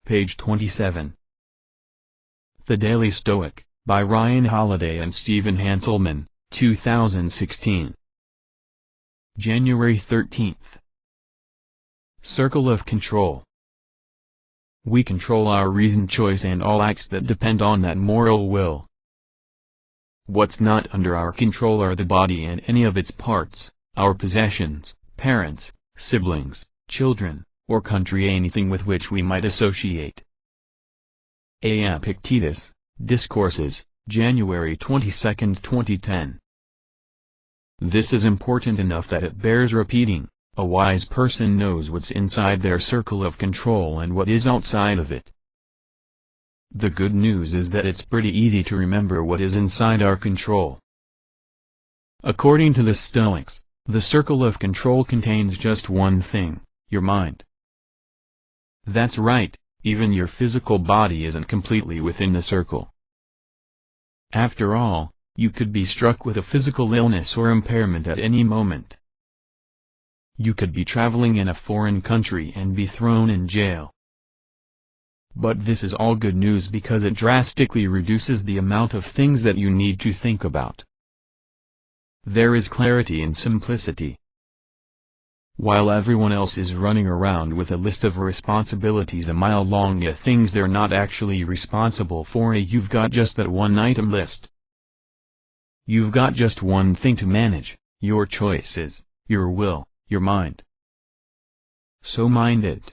page 27. The Daily Stoic, by Ryan Holiday and Stephen Hanselman, 2016. January 13th. Circle of Control. We control our reasoned choice and all acts that depend on that moral will. What's not under our control are the body and any of its parts, our possessions, parents, siblings, children, or country, anything with which we might associate. EPICTETUS, Discourses, January 22, 2010. This is important enough that it bears repeating. A wise person knows what's inside their circle of control and what is outside of it. The good news is that it's pretty easy to remember what is inside our control. According to the Stoics, the circle of control contains just one thing, your mind. That's right, even your physical body isn't completely within the circle. After all, you could be struck with a physical illness or impairment at any moment. You could be traveling in a foreign country and be thrown in jail. But this is all good news because it drastically reduces the amount of things that you need to think about. There is clarity and simplicity. While everyone else is running around with a list of responsibilities a mile long, yet things they're not actually responsible for, you've got just that one item list. You've got just one thing to manage, your choices, your will, your mind. So mind it.